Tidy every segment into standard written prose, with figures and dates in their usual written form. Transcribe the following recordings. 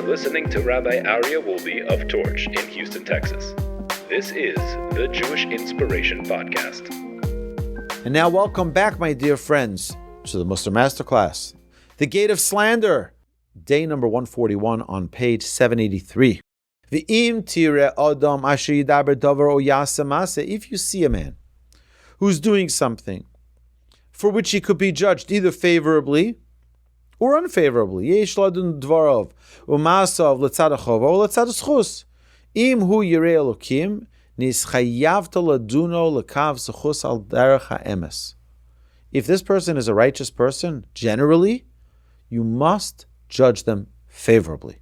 You're listening to Rabbi Aryeh Wolbe of Torch in Houston, Texas. This is the Jewish Inspiration Podcast. And now welcome back, my dear friends, to the Mussar Masterclass. The Gate of Slander, day number 141 on page 783. V'im tire adam asher yidaber davar o yaseh maseh. If you see a man who's doing something for which he could be judged either favorably or unfavorably, yesh ladun dvarov u'masav letzad hachova or letzad zchus. Im hu yirei Elokim nischayavta laduno lekav zchus al derech ha'emes. If this person is a righteous person, generally, you must judge them favorably.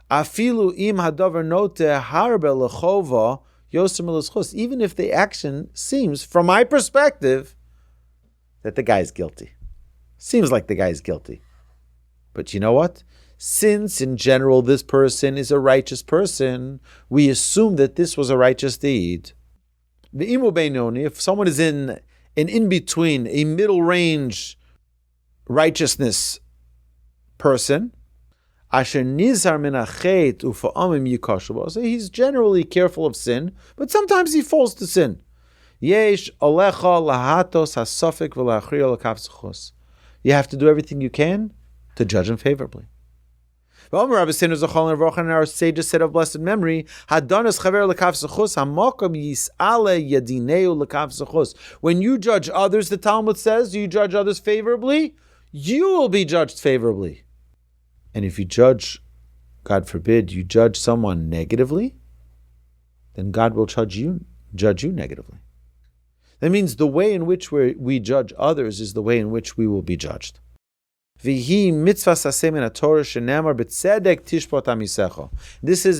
Afilu im hadavar note harbe lechova yosem l'zchus. Even if the action seems, from my perspective, that the guy's guilty. Seems like the guy's guilty. But you know what? Since in general this person is a righteous person, we assume that this was a righteous deed. If someone is in an in-between, a middle-range righteousness person, so he's generally careful of sin, but sometimes he falls to sin. You have to do everything you can to judge him favorably. And our sages said of blessed memory, when you judge others, the Talmud says, you judge others favorably, you will be judged favorably. And if you judge, God forbid, you judge someone negatively, then God will judge you negatively. That means the way in which we judge others is the way in which we will be judged. This is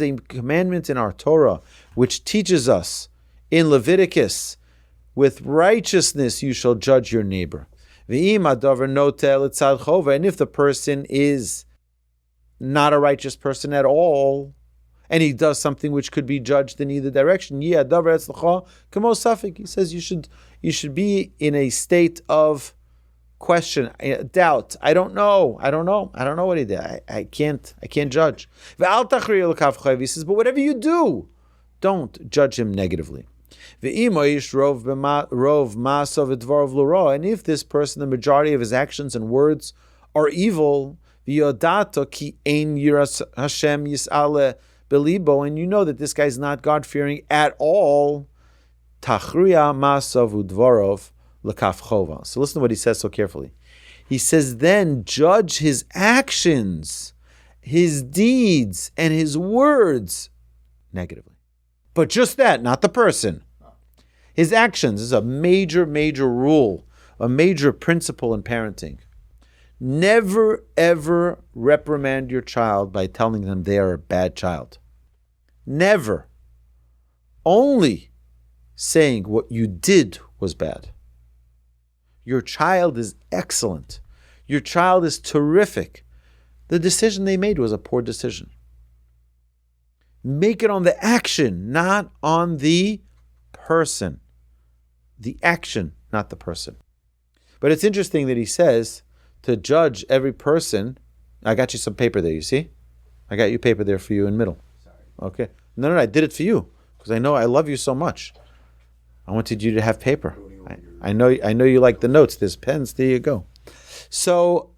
a commandment in our Torah which teaches us in Leviticus, with righteousness you shall judge your neighbor. And if the person is not a righteous person at all, and he does something which could be judged in either direction, he says you should be in a state of question, doubt. I don't know what he did. I can't judge. He says, but whatever you do, don't judge him negatively. And if this person, the majority of his actions and words are evil, and you know that this guy's not God-fearing at all, so listen to what he says so carefully. He says, then judge his actions, his deeds, and his words negatively. But just that, not the person. His actions is a major, major rule, a major principle in parenting. Never, ever reprimand your child by telling them they are a bad child. Never. Only saying what you did was bad. Your child is excellent. Your child is terrific. The decision they made was a poor decision. Make it on the action, not on the person. The action, not the person. But it's interesting that he says to judge every person. I got you some paper there, you see? I got you paper there for you in middle. Sorry. Okay. No, I did it for you because I know I love you so much. I wanted you to have paper. I know you like the notes. There's pens. There you go. So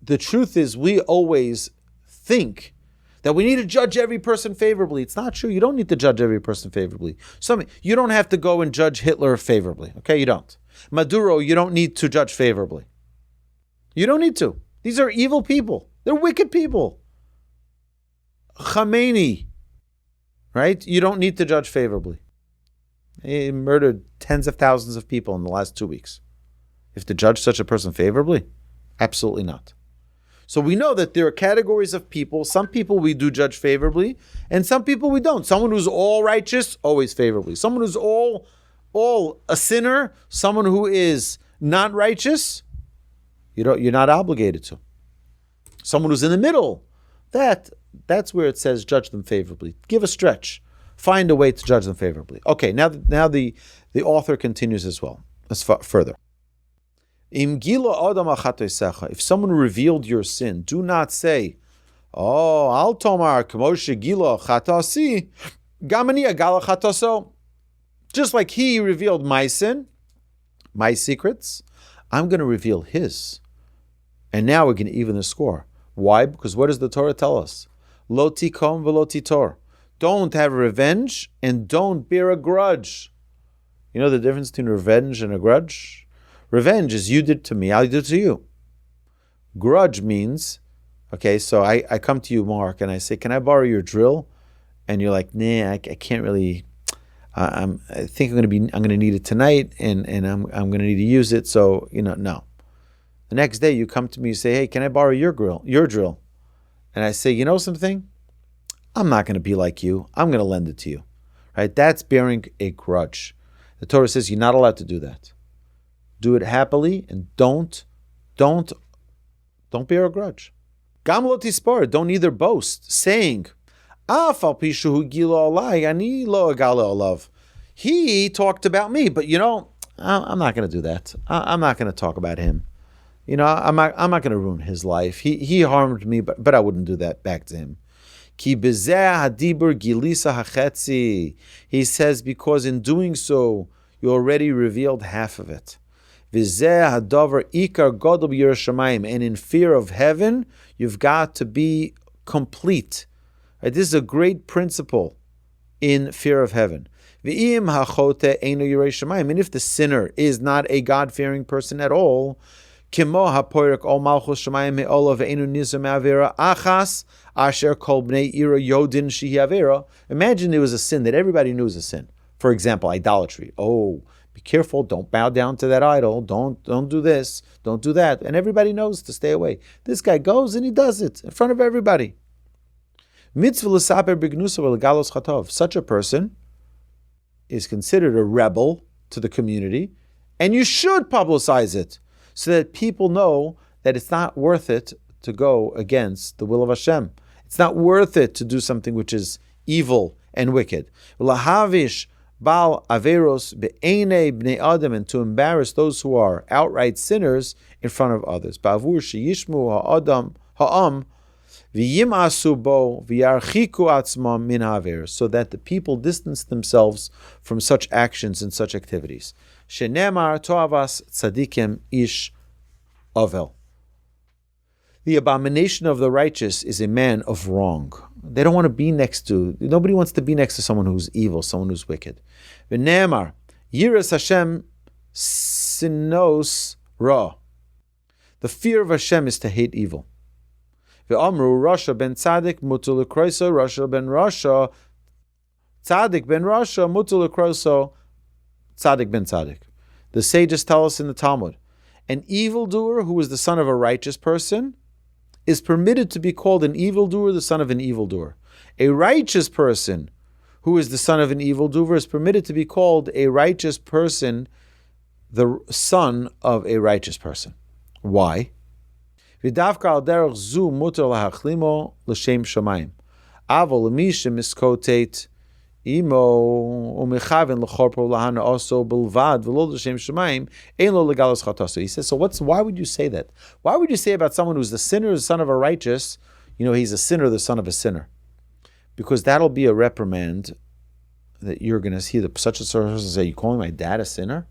the truth is, we always think that we need to judge every person favorably. It's not true. You don't need to judge every person favorably. You don't have to go and judge Hitler favorably. Okay, you don't. Maduro, you don't need to judge favorably. You don't need to. These are evil people. They're wicked people. Khamenei, right? You don't need to judge favorably. He murdered tens of thousands of people in the last 2 weeks. If to judge such a person favorably? Absolutely not. So we know that there are categories of people. Some people we do judge favorably, and some people we don't. Someone who's all righteous, always favorably. Someone who's all a sinner, someone who is not righteous, you're not obligated to. Someone who's in the middle, that's where it says judge them favorably. Give a stretch. Find a way to judge them favorably. Okay, now the author continues as well. Let's further. If someone revealed your sin, do not say, Oh, Al Tomar, Kmoshe Gilo Chatasi, Gamani Agala Chataso. Just like he revealed my sin, my secrets, I'm going to reveal his. And now we're going to even the score. Why? Because what does the Torah tell us? Lo tikom v'lo titor. Don't have revenge and don't bear a grudge. You know the difference between revenge and a grudge? Revenge is you did to me, I did to you. Grudge means, okay, so I come to you, Mark, and I say, can I borrow your drill? And you're like, nah, I can't really. I think I'm going to need it tonight, and I'm going to need to use it. So no. The next day you come to me, you say, hey, can I borrow your drill? And I say, you know something? I'm not going to be like you. I'm going to lend it to you. Right? That's bearing a grudge. The Torah says you're not allowed to do that. Do it happily and don't bear a grudge. Gam lo tispar, don't either boast, saying, Af al pi shehu gilo alai, ani lo agala olav. He talked about me, but I'm not going to do that. I'm not going to talk about him. I'm not going to ruin his life. He harmed me, but I wouldn't do that back to him. Ki bezeh hadibur gilisa hachetzi. He says, because in doing so, you already revealed half of it. Vizeh hadavar ikar gadol b'yiras shamayim. And in fear of heaven, you've got to be complete. Right? This is a great principle in fear of heaven. V'im hachote eino yirei shamayim. And if the sinner is not a God-fearing person at all, Kimo hapoyrek ol malchus shamayim me'ola ve'enu nizah me'avera achas asher kol bnei ira yodin shehi avera. Imagine there was a sin that everybody knew was a sin. For example, idolatry. Oh, be careful! Don't bow down to that idol. Don't do this. Don't do that. And everybody knows to stay away. This guy goes and he does it in front of everybody. Mitzvah l'saper b'gnusa v'legalos chatov. Such a person is considered a rebel to the community, and you should publicize it, so that people know that it's not worth it to go against the will of Hashem. It's not worth it to do something which is evil and wicked. Lahavish bal averos be'enei bnei adam, and to embarrass those who are outright sinners in front of others. Ba'avur sheyishmu ha'adam ha'am v'yimasu bo v'yarchiku atzmam min ha'averos, so that the people distance themselves from such actions and such activities. Shenemar toavas tzaddikim ish ovel. The abomination of the righteous is a man of wrong. They don't want to be nobody wants to be next to someone who's evil, someone who's wicked. V'nemar yiras Hashem sinos ra. The fear of Hashem is to hate evil. Ve'amru Rasha ben Tzaddik mutul l'kroso, Rasha ben Rasha, Tzaddik ben Rasha mutul l'kroso, Tzaddik ben Tzaddik. The sages tell us in the Talmud, an evildoer who is the son of a righteous person is permitted to be called an evildoer, the son of an evildoer. A righteous person who is the son of an evildoer is permitted to be called a righteous person, the son of a righteous person. Why? V'davka al derech zu mutar lahachlimo l'shem shamayim. Avol l'misha miskotet imo umechaven l'chorpo lahana also bilvad v'lo l'shem shamayim ein lo legalos chataso. He says, so why would you say that? Why would you say about someone who's the sinner, the son of a righteous, he's a sinner, the son of a sinner? Because that'll be a reprimand that you're going to see such a person say, you calling my dad a sinner?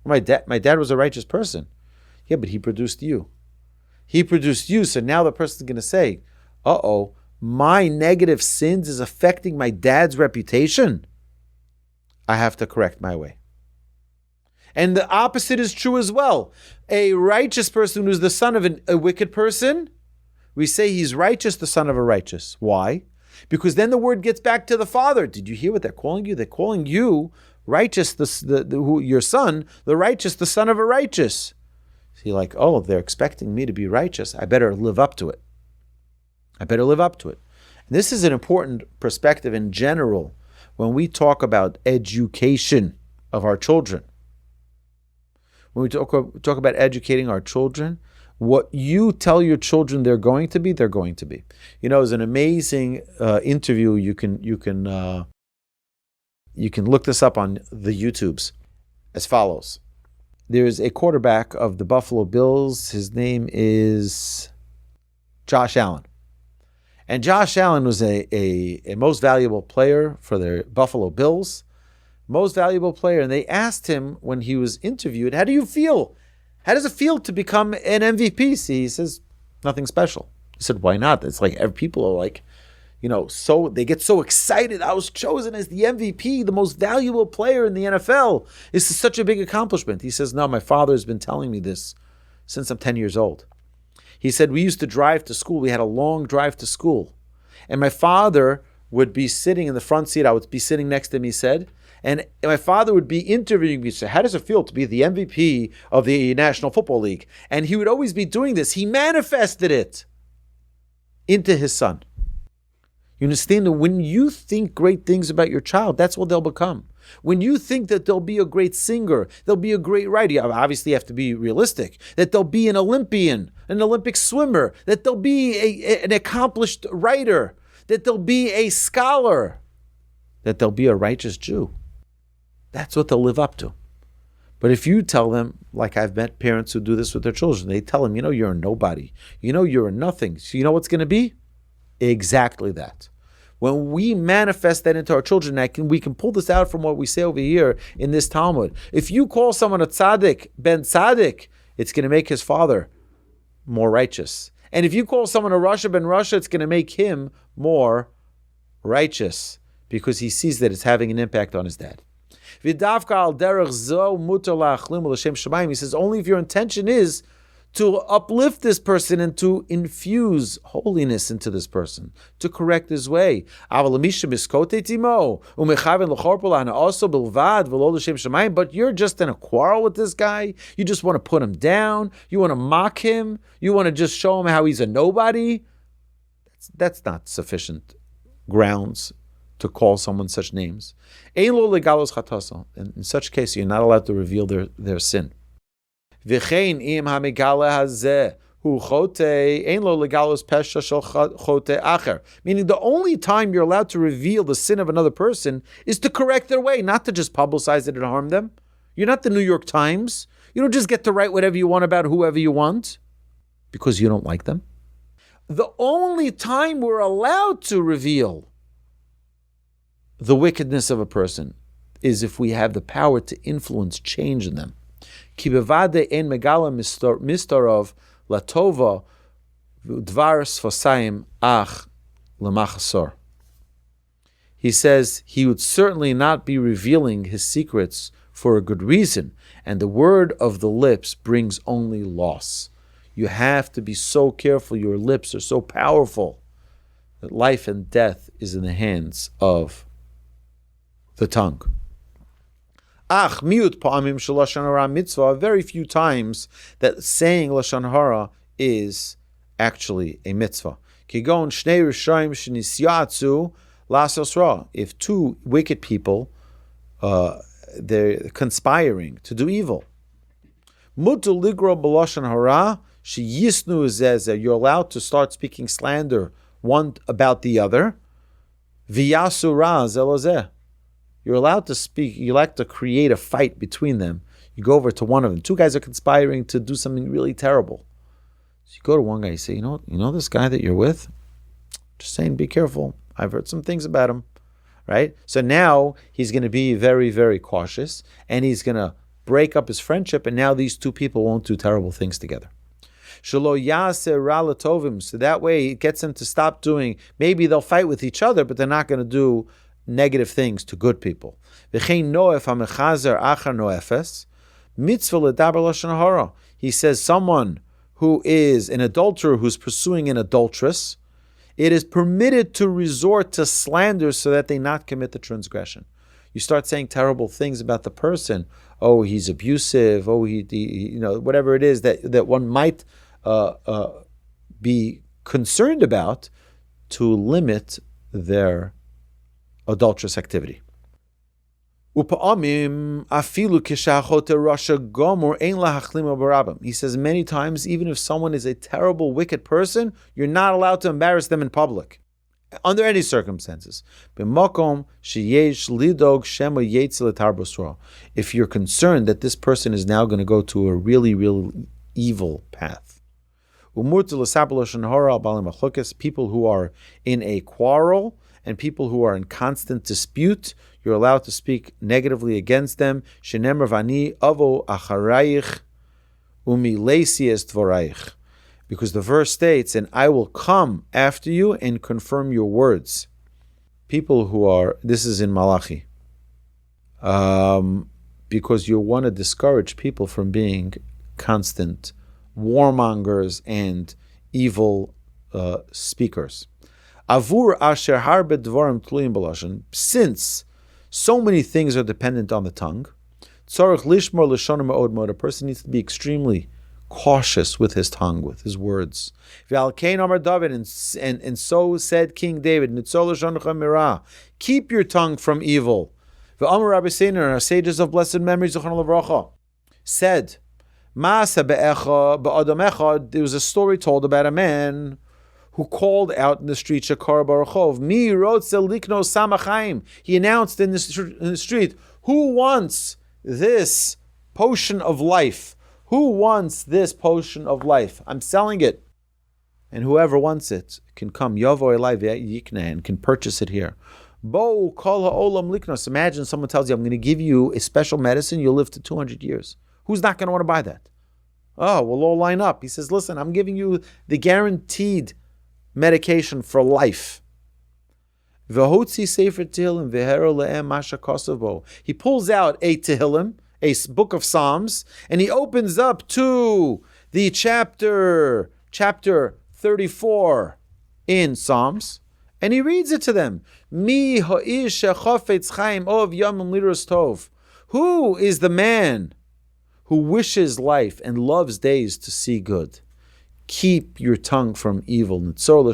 My dad was a righteous person. Yeah, but he produced you. He produced you, so now the person's going to say, uh-oh, my negative sins is affecting my dad's reputation. I have to correct my way. And the opposite is true as well. A righteous person who's the son of a wicked person, we say he's righteous, the son of a righteous. Why? Because then the word gets back to the father. Did you hear what they're calling you? They're calling you righteous, your son, the righteous, the son of a righteous. So you're like, oh, they're expecting me to be righteous. I better live up to it. And this is an important perspective in general when we talk about education of our children. When we talk about educating our children, what you tell your children they're going to be, they're going to be. There's an amazing interview. You can look this up on the YouTubes as follows. There's a quarterback of the Buffalo Bills. His name is Josh Allen. And Josh Allen was a most valuable player for the Buffalo Bills, most valuable player. And they asked him when he was interviewed, how do you feel? How does it feel to become an MVP? See, he says, nothing special. He said, why not? It's like people are like, so they get so excited. I was chosen as the MVP, the most valuable player in the NFL. This is such a big accomplishment. He says, no, my father has been telling me this since I'm 10 years old. He said, we used to drive to school. We had a long drive to school. And my father would be sitting in the front seat. I would be sitting next to him, he said. And my father would be interviewing me. So how does it feel to be the MVP of the National Football League? And he would always be doing this. He manifested it into his son. You understand that when you think great things about your child, that's what they'll become. When you think that they'll be a great singer, they'll be a great writer, you obviously have to be realistic, that they'll be an Olympian, an Olympic swimmer, that they'll be an accomplished writer, that they'll be a scholar, that they'll be a righteous Jew. That's what they'll live up to. But if you tell them, like I've met parents who do this with their children, they tell them, you're a nobody, you're a nothing. So you know what's going to be? Exactly that. When we manifest that into our children, we can pull this out from what we say over here in this Talmud. If you call someone a tzaddik, ben tzaddik, it's going to make his father more righteous. And if you call someone a Rasha ben Rasha, it's going to make him more righteous because he sees that it's having an impact on his dad. He says, only if your intention is to uplift this person and to infuse holiness into this person, to correct his way. But you're just in a quarrel with this guy. You just want to put him down. You want to mock him. You want to just show him how he's a nobody. That's not sufficient grounds to call someone such names. In such case, you're not allowed to reveal their sin. Meaning the only time you're allowed to reveal the sin of another person is to correct their way, not to just publicize it and harm them. You're not the New York Times. You don't just get to write whatever you want about whoever you want because you don't like them. The only time we're allowed to reveal the wickedness of a person is if we have the power to influence change in them. Ki bevade ein megala mistarov latova dvar sfosayim ach lemachasor. He says he would certainly not be revealing his secrets for a good reason, and the word of the lips brings only loss. You have to be so careful. Your lips are so powerful that life and death is in the hands of the tongue. Miut pa'amim shel lashon hara mitzvah. Very few times that saying lashon hara is actually a mitzvah. Kigon shnei rishayim shenisyatzu lasos ra. If two wicked people, they're conspiring to do evil. Mutu ligro b'lashon hara sheyisnu zeh. You're allowed to start speaking slander one about the other. V'yasu ra zelozeh. You're allowed to speak, you like to create a fight between them. You go over to one of them. Two guys are conspiring to do something really terrible. So you go to one guy, you say, you know this guy that you're with? Just saying, be careful. I've heard some things about him. Right? So now he's going to be very, very cautious, and he's going to break up his friendship, and now these two people won't do terrible things together. Shelo yaseh ra latovim. So that way it gets them to stop doing, maybe they'll fight with each other, but they're not going to do negative things to good people. He says someone who is an adulterer who's pursuing an adulteress, it is permitted to resort to slander so that they not commit the transgression. You start saying terrible things about the person. Oh, he's abusive. Oh, he whatever it is that one might be concerned about to limit their adulterous activity. He says many times, even if someone is a terrible, wicked person, you're not allowed to embarrass them in public, under any circumstances. If you're concerned that this person is now going to go to a really, really evil path. People who are in a quarrel and people who are in constant dispute, you're allowed to speak negatively against them. Shenemar vani avo acharayich umileisies dvorayich. Because the verse states, and I will come after you and confirm your words. People who are, this is in Malachi, because you want to discourage people from being constant warmongers and evil speakers. Avur asher harbe dvarim tluyim b'lashon, since so many things are dependent on the tongue, tzarich lishmor l'shonim ma'od mod, a person needs to be extremely cautious with his tongue, with his words. V'alkein amar David, and so said King David, nitzol l'shonecha mirah, keep your tongue from evil. V'amar Rabbi Seiner, our sages of blessed memory, Zichrono Livracha, said, Ma'aseh be'adam echad, there was a story told about a man who called out in the street, Shakar Barachov, Mi rotze likno samachayim. He announced in the street, who wants this potion of life? Who wants this potion of life? I'm selling it. And whoever wants it can come, Yavo elai ve'yikne, and can purchase it here. Bo kol ha'olam liknos. Imagine someone tells you, I'm going to give you a special medicine, you'll live to 200 years. Who's not going to want to buy that? Oh, we'll all line up. He says, listen, I'm giving you the guaranteed medication for life. He pulls out a Tehillim, a book of Psalms, and he opens up to the chapter 34 in Psalms, and he reads it to them. Who is the man who wishes life and loves days to see good? Keep your tongue from evil. When Rabbi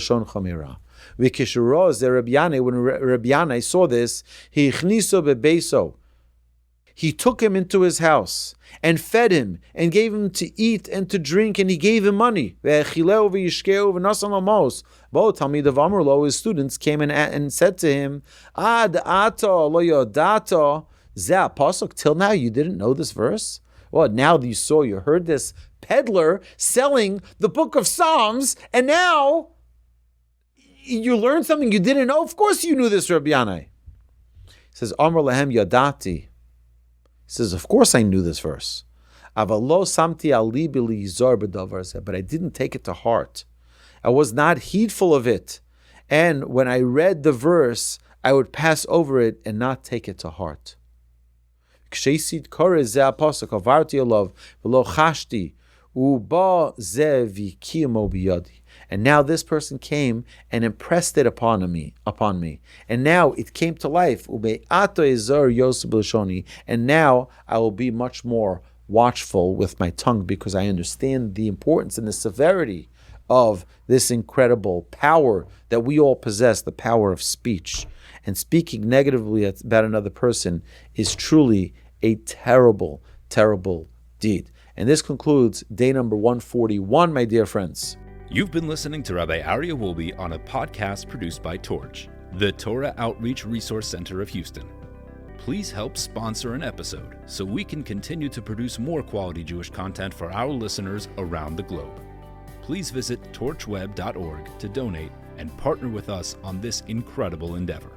Yanai saw this, he took him into his house and fed him and gave him to eat and to drink, and he gave him money. Both Talmid of Amrlo, his students, came and said to him, Ad ato lo yodato zeh pasuk. Till now you didn't know this verse? Well, now that you heard this peddler selling the book of Psalms, and now you learned something you didn't know? Of course you knew this, Rabbi Yanai. He says, Amr lahem yadati. He says, of course I knew this verse. But I didn't take it to heart. I was not heedful of it. And when I read the verse, I would pass over it and not take it to heart. And now this person came and impressed it upon me. And now it came to life. And now I will be much more watchful with my tongue, because I understand the importance and the severity of this incredible power that we all possess, the power of speech. And speaking negatively about another person is truly a terrible, terrible deed. And this concludes day number 141, my dear friends. You've been listening to Rabbi Aryeh Wolbe on a podcast produced by Torch, the Torah Outreach Resource Center of Houston. Please help sponsor an episode so we can continue to produce more quality Jewish content for our listeners around the globe. Please visit torchweb.org to donate and partner with us on this incredible endeavor.